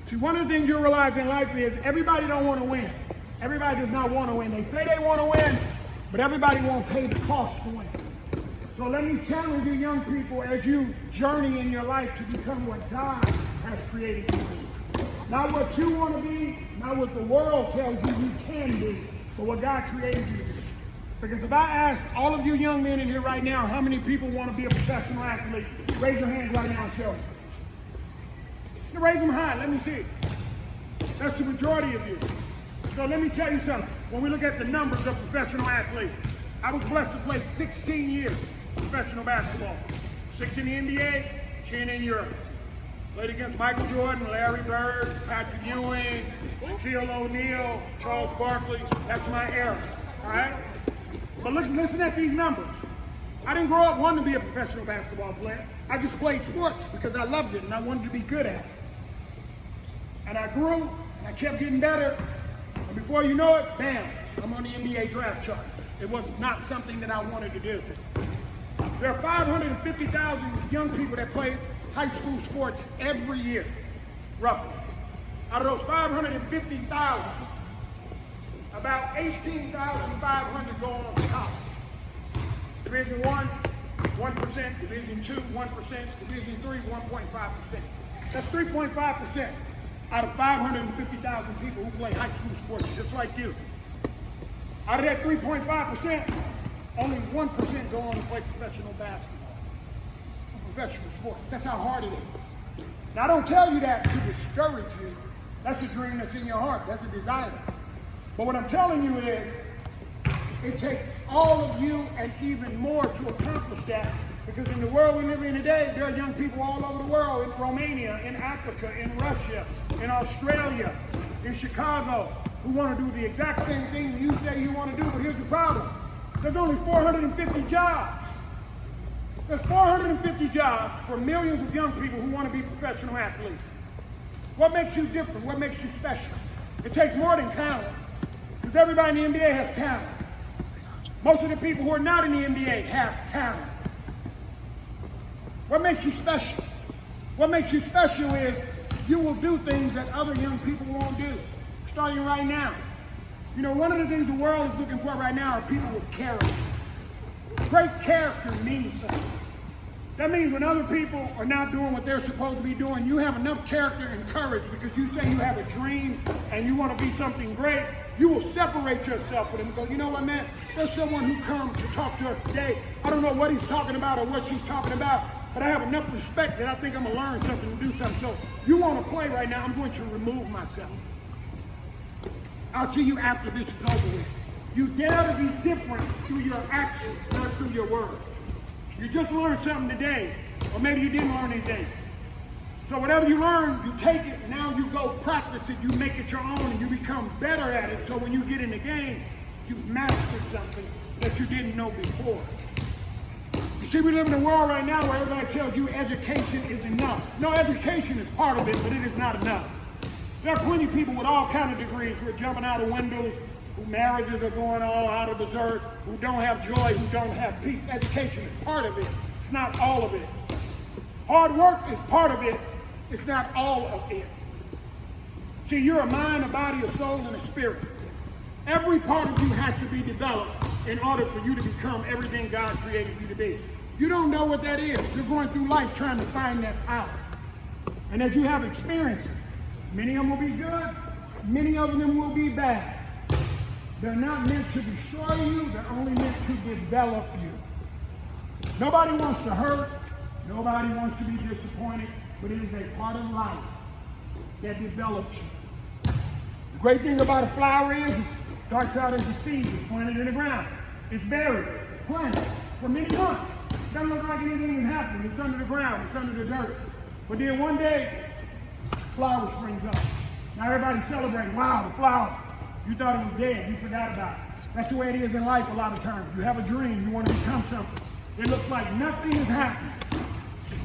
See, one of the things you realize in life is everybody don't want to win. Everybody does not want to win. They say they want to win, but everybody won't pay the cost to win. So let me challenge you young people as you journey in your life to become what God has created you to be. Not what you want to be, not what the world tells you you can be, but what God created you to be. Because if I ask all of you young men in here right now, how many people want to be a professional athlete? Raise your hand right now and show me. You raise them high, let me see. That's the majority of you. So let me tell you something. When we look at the numbers of professional athletes, I was blessed to play 16 years professional basketball. 6 in the NBA, 10 in Europe. Played against Michael Jordan, Larry Bird, Patrick Ewing, Shaquille O'Neal, Charles Barkley. That's my era, all right? But listen at these numbers. I didn't grow up wanting to be a professional basketball player. I just played sports because I loved it and I wanted to be good at it. And I grew and I kept getting better. And before you know it, bam, I'm on the NBA draft chart. It was not something that I wanted to do. There are 550,000 young people that play high school sports every year, roughly. Out of those 550,000, about 18,500 go on to college. Division 1, 1%, Division 2, 1%, Division 3, 1.5%. That's 3.5% out of 550,000 people who play high school sports, just like you. Out of that 3.5%, only 1% go on to play professional basketball, a professional sport. That's how hard it is. Now, I don't tell you that to discourage you. That's a dream that's in your heart. That's a desire. But what I'm telling you is, it takes all of you and even more to accomplish that, because in the world we live in today, there are young people all over the world, in Romania, in Africa, in Russia, in Australia, in Chicago, who want to do the exact same thing you say you want to do, but here's the problem. There's only 450 jobs. There's 450 jobs for millions of young people who want to be professional athletes. What makes you different? What makes you special? It takes more than talent, because everybody in the NBA has talent. Most of the people who are not in the NBA have talent. What makes you special? What makes you special is you will do things that other young people won't do, starting right now. You know, one of the things the world is looking for right now are people with character. Great character means something. That means when other people are not doing what they're supposed to be doing, you have enough character and courage because you say you have a dream and you want to be something great. You will separate yourself with them and go, you know what, man? There's someone who comes to talk to us today. I don't know what he's talking about or what she's talking about, but I have enough respect that I think I'm going to learn something and do something. So you want to play right now, I'm going to remove myself. I'll see you after this is over with. You dare to be different through your actions, not through your words. You just learned something today, or maybe you didn't learn anything. So whatever you learn, you take it, and now you go practice it, you make it your own, and you become better at it. So when you get in the game, you mastered something that you didn't know before. You see, we live in a world right now where everybody tells you education is enough. No, education is part of it, but it is not enough. There are plenty of people with all kinds of degrees who are jumping out of windows, whose marriages are going all out of dessert, who don't have joy, who don't have peace. Education is part of it. It's not all of it. Hard work is part of it. It's not all of it. See, you're a mind, a body, a soul, and a spirit. Every part of you has to be developed in order for you to become everything God created you to be. You don't know what that is. You're going through life trying to find that power. And as you have experiences, many of them will be good, many of them will be bad. They're not meant to destroy you, they're only meant to develop you. Nobody wants to hurt, nobody wants to be disappointed, but it is a part of life that develops you. The great thing about a flower is it starts out as a seed, it's planted in the ground. It's buried, it's planted for many months. It doesn't look like anything is happening. It's under the ground, it's under the dirt. But then one day, flower springs up. Now everybody's celebrating, wow, the flower. You thought it was dead, you forgot about it. That's the way it is in life a lot of times. You have a dream, you want to become something. It looks like nothing is happening.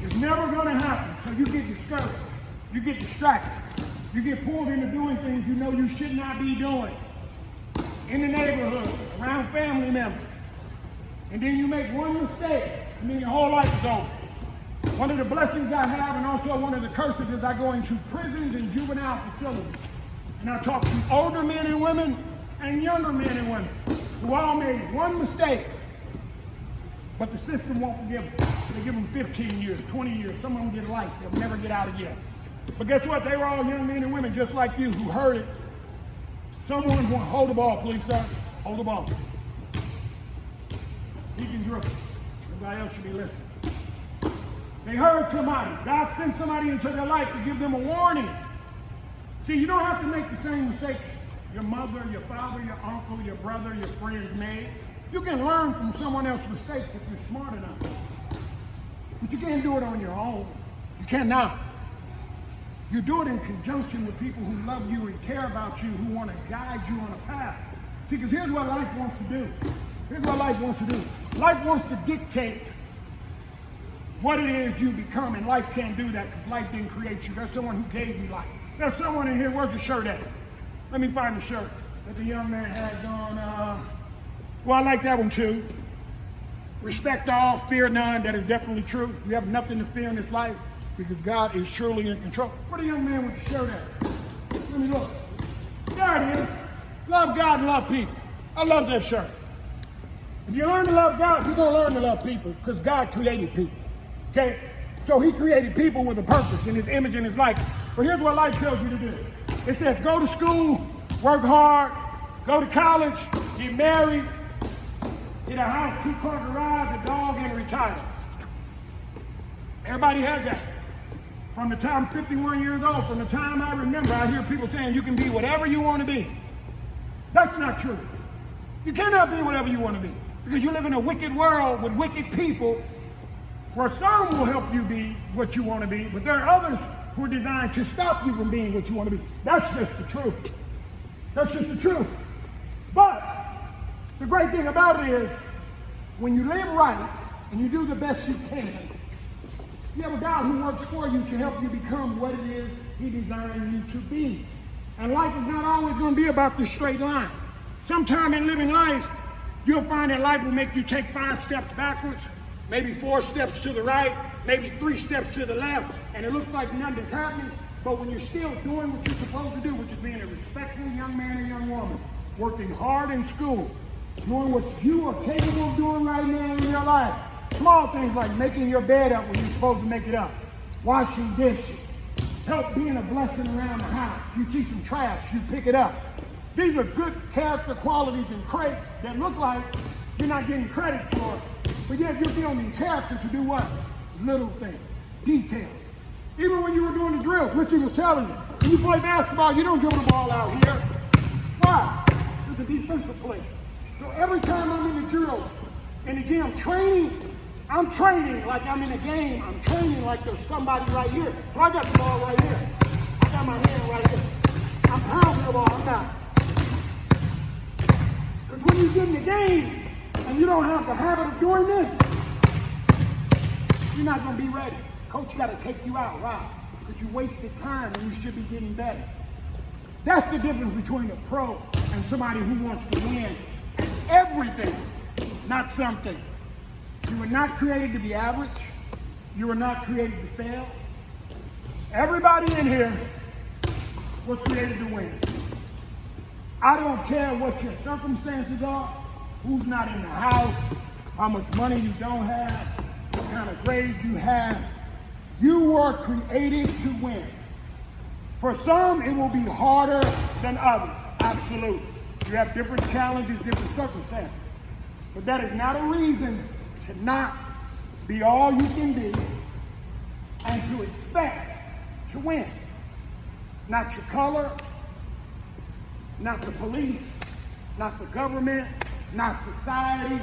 It's never going to happen, so you get discouraged. You get distracted. You get pulled into doing things you know you should not be doing. In the neighborhood, around family members. And then you make one mistake, and then your whole life is over. One of the blessings I have, and also one of the curses, is I go into prisons and juvenile facilities. And I talk to older men and women and younger men and women who all made one mistake, but the system won't forgive them. They give them 15 years, 20 years. Some of them get life. They'll never get out again. But guess what? They were all young men and women just like you who heard it. Someone who hold the ball, please, sir. Hold the ball. He can dribble. Everybody else should be listening. They heard somebody. God sent somebody into their life to give them a warning. See, you don't have to make the same mistakes your mother, your father, your uncle, your brother, your friends made. You can learn from someone else's mistakes if you're smart enough. But you can't do it on your own. You cannot. You do it in conjunction with people who love you and care about you, who want to guide you on a path. See, because here's what life wants to do. Here's what life wants to do. Life wants to dictate what it is you become, and life can't do that because life didn't create you. There's someone who gave you life. There's someone in here. Where's your shirt at? Let me find the shirt that the young man has on. Well, I like that one too. Respect all, fear none. That is definitely true. You have nothing to fear in this life because God is surely in control. Where the young man with the shirt at? Let me look. There it is. Love God and love people. I love that shirt. If you learn to love God, you're going to learn to love people because God created people. Okay? So he created people with a purpose in his image and his likeness. But here's what life tells you to do. It says go to school, work hard, go to college, get married, get a house, 2-car garage, a dog, and retire. Everybody has that. From the time I'm 51 years old, from the time I remember, I hear people saying you can be whatever you want to be. That's not true. You cannot be whatever you want to be because you live in a wicked world with wicked people where some will help you be what you want to be, but there are others who are designed to stop you from being what you want to be. That's just the truth. That's just the truth. But the great thing about it is when you live right and you do the best you can, you have a God who works for you to help you become what it is he designed you to be. And life is not always going to be about this straight line. Sometime in living life, you'll find that life will make you take 5 steps backwards, maybe 4 steps to the right, maybe 3 steps to the left, and it looks like nothing's happening. But when you're still doing what you're supposed to do, which is being a respectful young man or young woman, working hard in school, doing what you are capable of doing right now in your life, small things like making your bed up when you're supposed to make it up, washing dishes, help being a blessing around the house. You see some trash, you pick it up. These are good character qualities and traits that look like you're not getting credit for, but yet you're building character to do what? Little things, details. Even when you were doing the drills, Richie was telling you, when you play basketball, you don't dribble the ball out here. Why? It's a defensive play. So every time I'm in the drill, in the gym training, I'm training like I'm in a game. I'm training like there's somebody right here. So I got the ball right here. I got my hand right here. I'm pounding the ball, I'm not. Because when you get in the game and you don't have the habit of doing this, you're not going to be ready. Coach got to take you out. Why? Because you wasted time and you should be getting better. That's the difference between a pro and somebody who wants to win at everything, not something. You were not created to be average. You were not created to fail. Everybody in here was created to win. I don't care what your circumstances are, who's not in the house, how much money you don't have, what kind of grades you have. You were created to win. For some, it will be harder than others. Absolutely. You have different challenges, different circumstances. But that is not a reason to not be all you can be and to expect to win. Not your color, not the police, not the government, not society.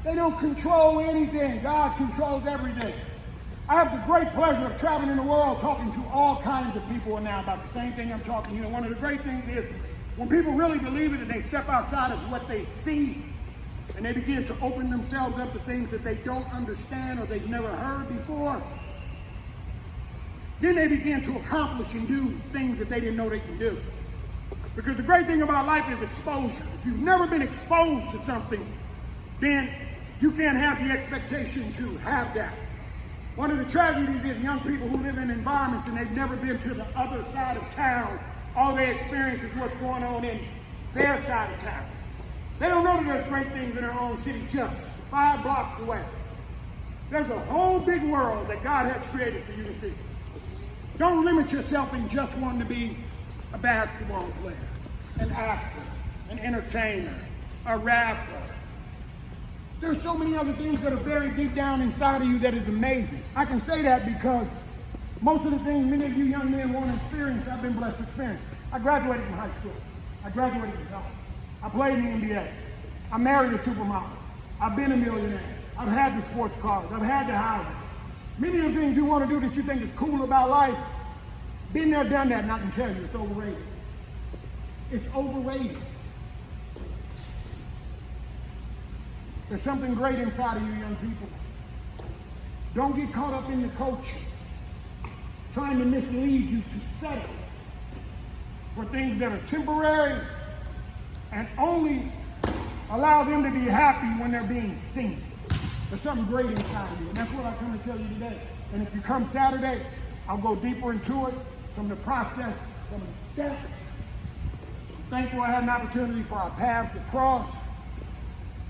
They don't control anything. God controls everything. I have the great pleasure of traveling the world talking to all kinds of people now about the same thing I'm talking to you. One of the great things is when people really believe it and they step outside of what they see and they begin to open themselves up to things that they don't understand or they've never heard before, then they begin to accomplish and do things that they didn't know they can do. Because the great thing about life is exposure. If you've never been exposed to something, then you can't have the expectation to have that. One of the tragedies is young people who live in environments and they've never been to the other side of town. All they experience is what's going on in their side of town. They don't know that there's great things in their own city just 5 blocks away. There's a whole big world that God has created for you to see. Don't limit yourself in just wanting to be a basketball player, an actor, an entertainer, a rapper. There's so many other things that are very deep down inside of you that is amazing. I can say that because most of the things many of you young men want to experience, I've been blessed to experience. I graduated from high school. I graduated from college. I played in the NBA. I married a supermodel. I've been a millionaire. I've had the sports cars. I've had the houses. Many of the things you want to do that you think is cool about life, been there, done that, and I can tell you it's overrated. It's overrated. There's something great inside of you young people. Don't get caught up in the culture trying to mislead you to settle for things that are temporary and only allow them to be happy when they're being seen. There's something great inside of you, and that's what I come to tell you today. And if you come Saturday, I'll go deeper into it, some of the process, some of the steps. I'm thankful I had an opportunity for our paths to cross.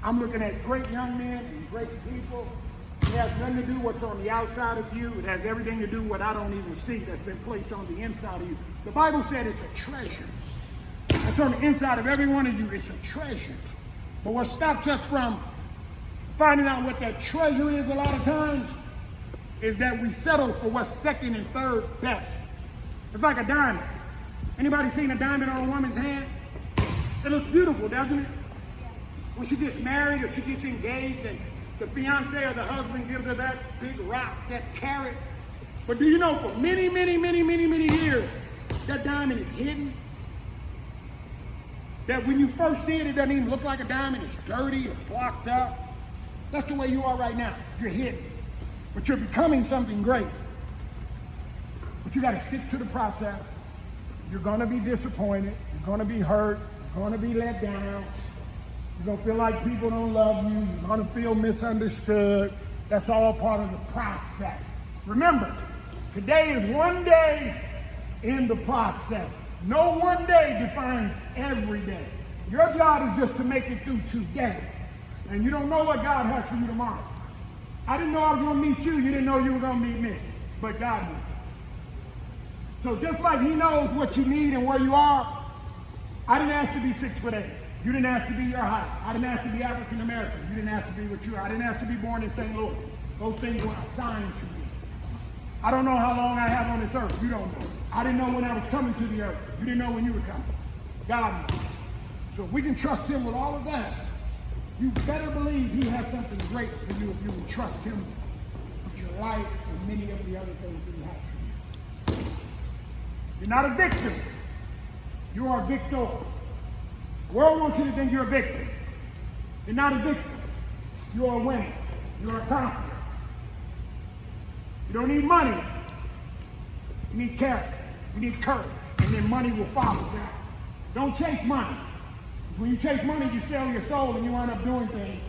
I'm looking at great young men and great people. It has nothing to do with what's on the outside of you. It has everything to do with what I don't even see that's been placed on the inside of you. The Bible said it's a treasure. That's on the inside of every one of you. It's a treasure. But what stops us from finding out what that treasure is a lot of times is that we settle for what's second and third best. It's like a diamond. Anybody seen a diamond on a woman's hand? It looks beautiful, doesn't it? When she gets married or she gets engaged and the fiance or the husband gives her that big rock, that carat. But do you know for many, many, many, many, many years, that diamond is hidden? That when you first see it, it doesn't even look like a diamond. It's dirty, it's blocked up. That's the way you are right now. You're hidden. But you're becoming something great. But you got to stick to the process. You're going to be disappointed. You're going to be hurt. You're going to be let down. You're going to feel like people don't love you. You're going to feel misunderstood. That's all part of the process. Remember, today is one day in the process. No one day defines every day. Your job is just to make it through today. And you don't know what God has for you tomorrow. I didn't know I was going to meet you. You didn't know you were going to meet me. But God knew. So just like he knows what you need and where you are, I didn't ask to be 6'8". You didn't ask to be your height. I didn't ask to be African American. You didn't ask to be what you are. I didn't ask to be born in St. Louis. Those things were assigned to me. I don't know how long I have on this earth. You don't know. I didn't know when I was coming to the earth. You didn't know when you were coming. God knows. So if we can trust him with all of that, you better believe he has something great for you if you will trust him with your life and many of the other things that he has for you. You're not a victim. You are a victor. The world wants you to think you're a victim. You're not a victim. You're a winner. You're a conqueror. You don't need money. You need character. You need courage. And then money will follow that. Don't chase money. When you chase money, you sell your soul and you wind up doing things